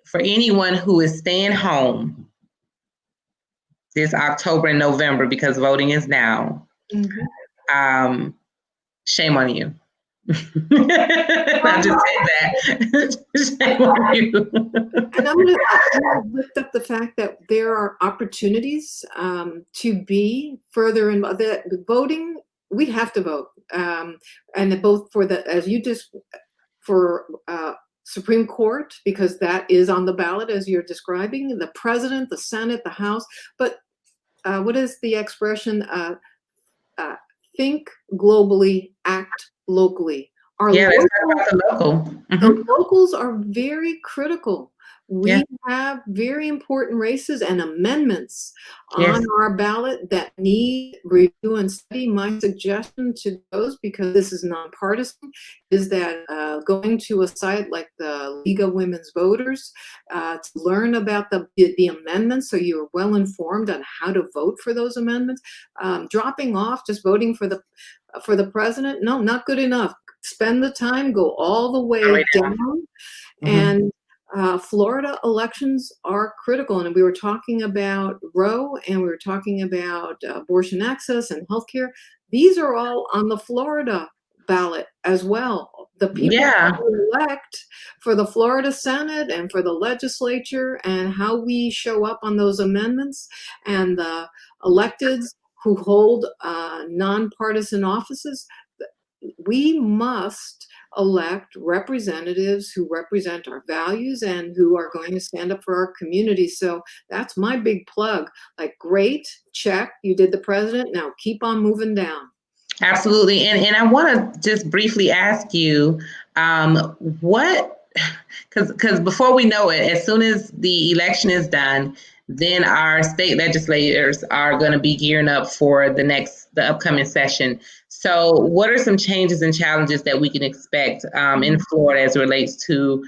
Speaker 1: for anyone who is staying home this October and November, because voting is now, shame on you. I'll just say that. Shame on you.
Speaker 2: And I'm going to lift up the fact that there are opportunities to be further in the voting. We have to vote, and both for for Supreme Court, because that is on the ballot as you're describing, the president, the Senate, the House. But what is the expression? Think globally, act locally.
Speaker 1: Let's talk about the local.
Speaker 2: The locals are very critical. We have very important races and amendments on our ballot that need review and study. My suggestion to those, because this is nonpartisan, is that going to a site like the League of Women's Voters to learn about the amendments, so you're well informed on how to vote for those amendments. Dropping off, just voting for the president, no, not good enough. Spend the time, go all the way down, and Florida elections are critical. And we were talking about Roe, and we were talking about abortion access and healthcare. These are all on the Florida ballot as well. The people
Speaker 1: Yeah.
Speaker 2: who elect for the Florida Senate and for the legislature, and how we show up on those amendments, and the electeds who hold nonpartisan offices. We must elect representatives who represent our values and who are going to stand up for our community. So that's my big plug. Like, great, check, you did the president, now keep on moving down.
Speaker 1: Absolutely. And I want to just briefly ask you, because before we know it, as soon as the election is done, then our state legislators are going to be gearing up for the upcoming session. So what are some changes and challenges that we can expect in Florida as it relates to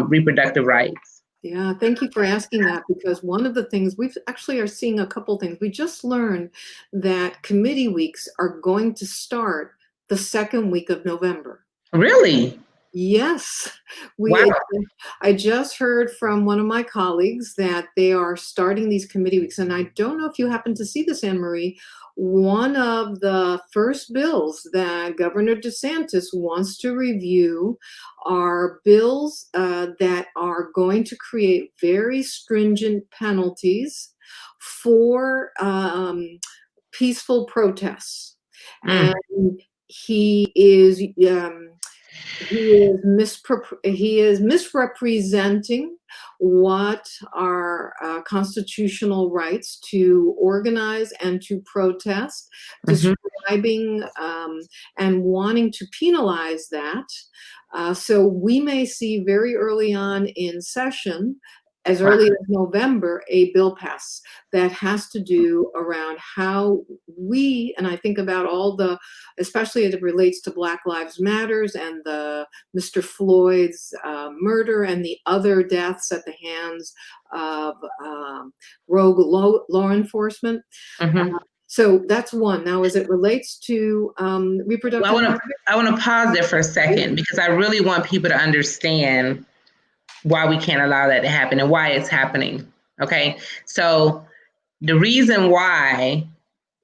Speaker 1: reproductive rights?
Speaker 2: Yeah, thank you for asking that, because one of the things we actually are seeing a couple things. We just learned that committee weeks are going to start the second week of November.
Speaker 1: Really?
Speaker 2: Yes.
Speaker 1: Wow.
Speaker 2: I just heard from one of my colleagues that they are starting these committee weeks. And I don't know if you happen to see this, Ann Marie. One of the first bills that Governor DeSantis wants to review are bills that are going to create very stringent penalties for peaceful protests. And he is misrepresenting what our constitutional rights to organize and to protest, describing and wanting to penalize that. So we may see very early on in session, as early as November, a bill pass that has to do around how we, and I think about all the, especially as it relates to Black Lives Matters and the Mr. Floyd's murder and the other deaths at the hands of rogue law enforcement. So that's one. Now, as it relates to reproductive,
Speaker 1: I want to pause there for a second, because I really want people to understand why we can't allow that to happen and why it's happening. Okay, so the reason why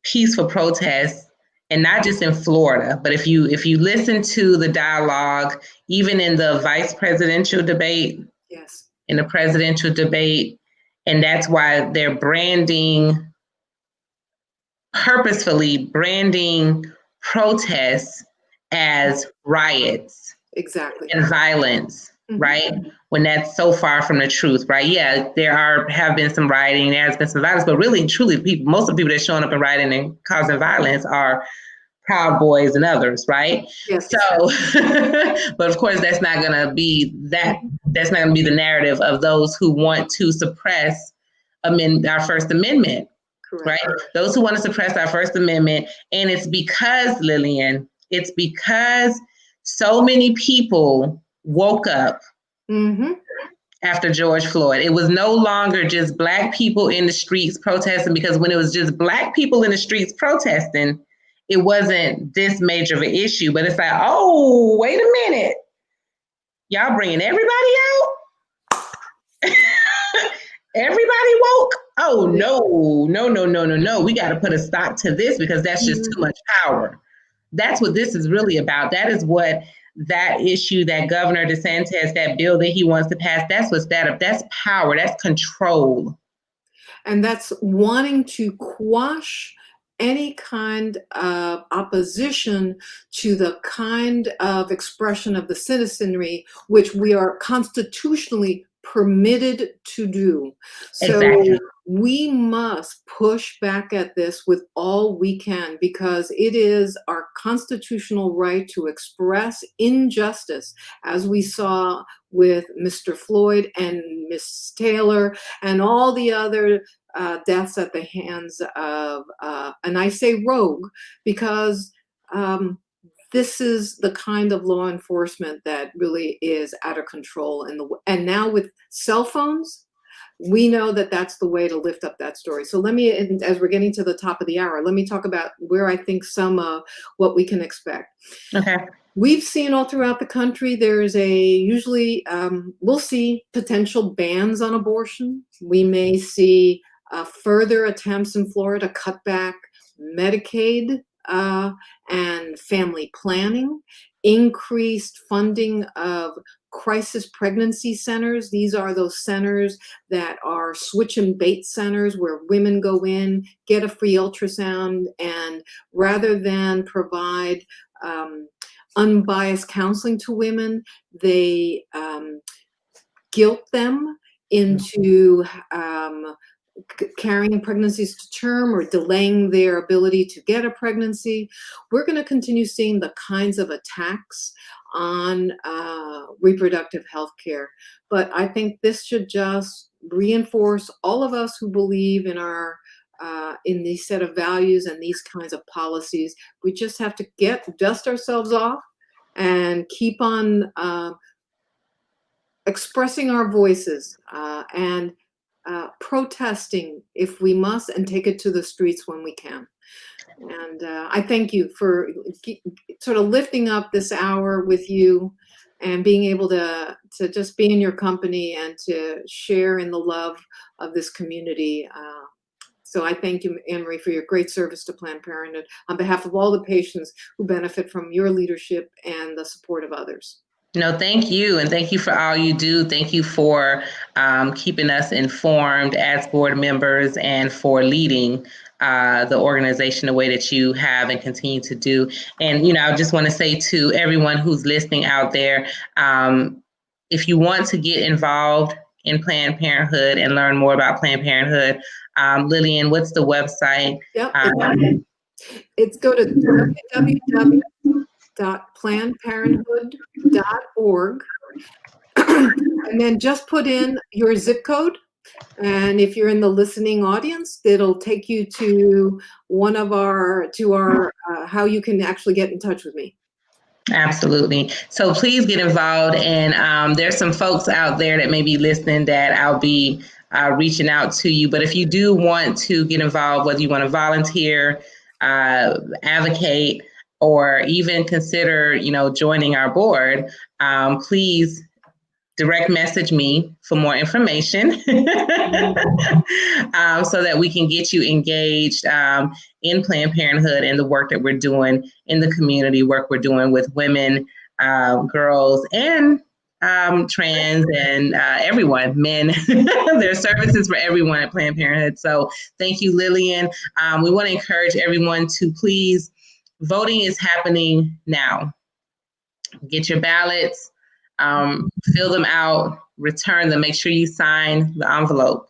Speaker 1: peaceful protests, and not just in Florida, but if you listen to the dialogue, even in the vice presidential debate, in the presidential debate, and that's why they're purposefully branding protests as riots, and violence, right? When that's so far from the truth, right? Yeah, have been some rioting, there has been some violence, but really and truly, most of the people that are showing up and rioting and causing violence are Proud Boys and others, right?
Speaker 2: Yes.
Speaker 1: So, but of course, that's not going to be that's not going to be the narrative of those who want to suppress our First Amendment. Correct. Right? Those who want to suppress our First Amendment. And it's because, Lillian, so many people woke up after George Floyd. It was no longer just Black people in the streets protesting, because when it was just Black people in the streets protesting, it wasn't this major of an issue. But it's like, oh, wait a minute. Y'all bringing everybody out? Everybody woke? Oh, no. We got to put a stop to this, because that's just too much power. That's what this is really about. That is what that issue that Governor DeSantis, that bill that he wants to pass, that's power, that's control.
Speaker 2: And that's wanting to quash any kind of opposition to the kind of expression of the citizenry which we are constitutionally permitted to do. So we must push back at this with all we can, because it is our constitutional right to express injustice, as we saw with Mr. Floyd and Miss Taylor and all the other deaths at the hands of, and I say rogue, because this is the kind of law enforcement that really is out of control. And now with cell phones, we know that that's the way to lift up that story. So let me, as we're getting to the top of the hour, let me talk about where I think some of what we can expect.
Speaker 1: Okay.
Speaker 2: We've seen all throughout the country, there's usually, we'll see potential bans on abortion. We may see further attempts in Florida to cut back Medicaid and family planning, increased funding of crisis pregnancy centers. These are those centers that are switch and bait centers where women go in, get a free ultrasound, and rather than provide unbiased counseling to women, they guilt them into carrying pregnancies to term or delaying their ability to get a pregnancy. We're going to continue seeing the kinds of attacks on reproductive health care. But I think this should just reinforce all of us who believe in our in these set of values and these kinds of policies. We just have to dust ourselves off and keep on expressing our voices and protesting if we must, and take it to the streets when we can. And I thank you for sort of lifting up this hour with you and being able to just be in your company and to share in the love of this community. So I thank you, Ann Marie, for your great service to Planned Parenthood on behalf of all the patients who benefit from your leadership and the support of others.
Speaker 1: No, thank you. And thank you for all you do. Thank you for keeping us informed as board members and for leading the organization the way that you have and continue to do. And, I just want to say to everyone who's listening out there, if you want to get involved in Planned Parenthood and learn more about Planned Parenthood, Lillian, what's the website?
Speaker 2: Yep, it's go to www.plannedparenthood.org and then just put in your zip code. And if you're in the listening audience, it'll take you to how you can actually get in touch with me.
Speaker 1: Absolutely. So please get involved. And there's some folks out there that may be listening that I'll be reaching out to you. But if you do want to get involved, whether you want to volunteer, advocate, or even consider, joining our board, please direct message me for more information so that we can get you engaged in Planned Parenthood and the work that we're doing in the community, work we're doing with women, girls, and trans and everyone, men. There are services for everyone at Planned Parenthood. So thank you, Lillian. We want to encourage everyone to please, voting is happening now. Get your ballots. Fill them out, return them, make sure you sign the envelope,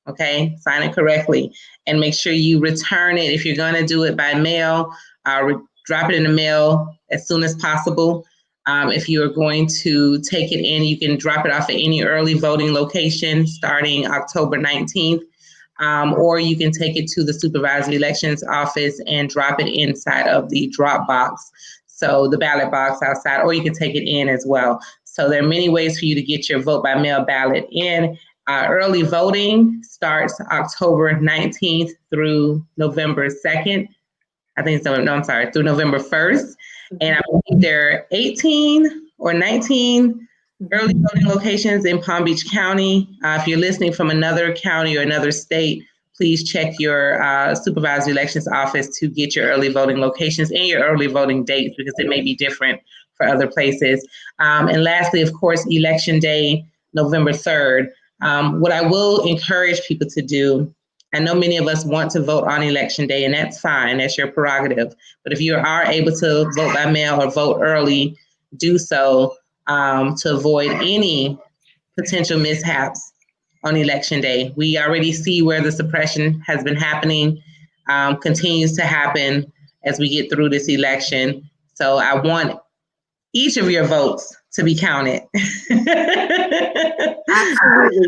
Speaker 1: okay? Sign it correctly, and make sure you return it. If you're gonna do it by mail, drop it in the mail as soon as possible. If you're going to take it in, you can drop it off at any early voting location starting October 19th, or you can take it to the supervisory elections office and drop it inside of the drop box. So the ballot box outside, or you can take it in as well. So there are many ways for you to get your vote by mail ballot in. Early voting starts October 19th through November 2nd. Through November 1st. And I believe there are 18 or 19 early voting locations in Palm Beach County. If you're listening from another county or another state, please check your supervisory elections office to get your early voting locations and your early voting dates, because it may be different for other places. And lastly, of course, Election Day, November 3rd. What I will encourage people to do, I know many of us want to vote on Election Day, and that's fine, that's your prerogative. But if you are able to vote by mail or vote early, do so to avoid any potential mishaps on Election Day. We already see where the suppression has been happening, continues to happen as we get through this election. So I want each of your votes to be counted.
Speaker 2: Absolutely.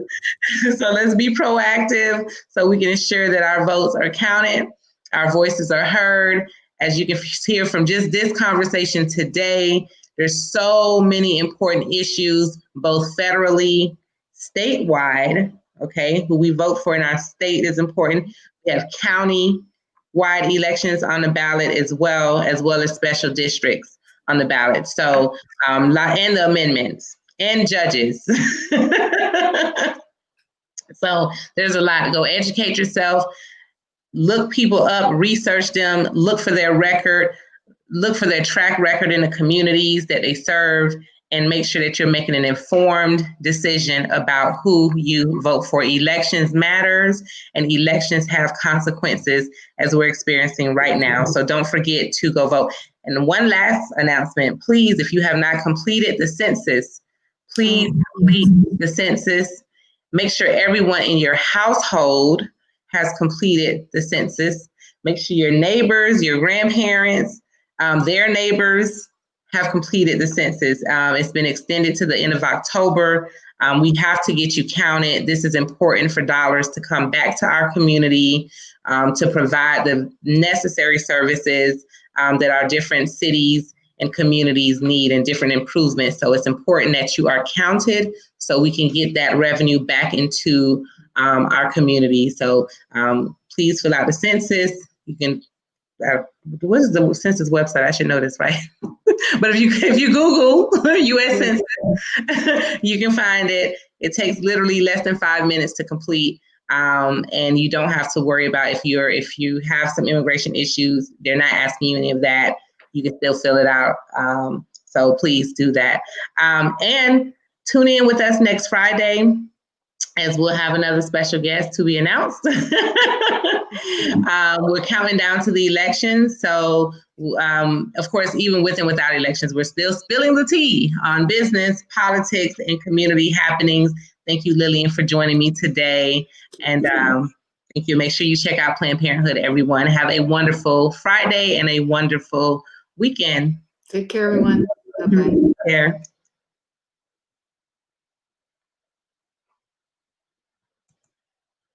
Speaker 1: So let's be proactive so we can ensure that our votes are counted, our voices are heard. As you can hear from just this conversation today, there's so many important issues, both federally, statewide, okay, who we vote for in our state is important. We have county-wide elections on the ballot as well as special districts. on the ballot. So, and the amendments and judges. So there's a lot. Go educate yourself, look people up, research them, look for their record, look for their track record in the communities that they serve, and make sure that you're making an informed decision about who you vote for. Elections matters, and elections have consequences, as we're experiencing right now. So don't forget to go vote. And one last announcement, please, if you have not completed the census, please complete the census. Make sure everyone in your household has completed the census. Make sure your neighbors, your grandparents, their neighbors have completed the census. It's been extended to the end of October. We have to get you counted. This is important for dollars to come back to our community, to provide the necessary services that our different cities and communities need, and different improvements. So it's important that you are counted so we can get that revenue back into our community. So please fill out the census. You can, what is the census website? I should know this, right? But if you Google U.S. Census, you can find it. It takes literally less than 5 minutes to complete. And you don't have to worry about if you have some immigration issues, they're not asking you any of that. You can still fill it out. So please do that. And tune in with us next Friday, as we'll have another special guest to be announced. We're counting down to the elections. So, of course, even with and without elections, we're still spilling the tea on business, politics, and community happenings. Thank you, Lillian, for joining me today. And thank you. Make sure you check out Planned Parenthood, everyone. Have a wonderful Friday and a wonderful weekend.
Speaker 2: Take care, everyone. Bye-bye.
Speaker 1: Take care.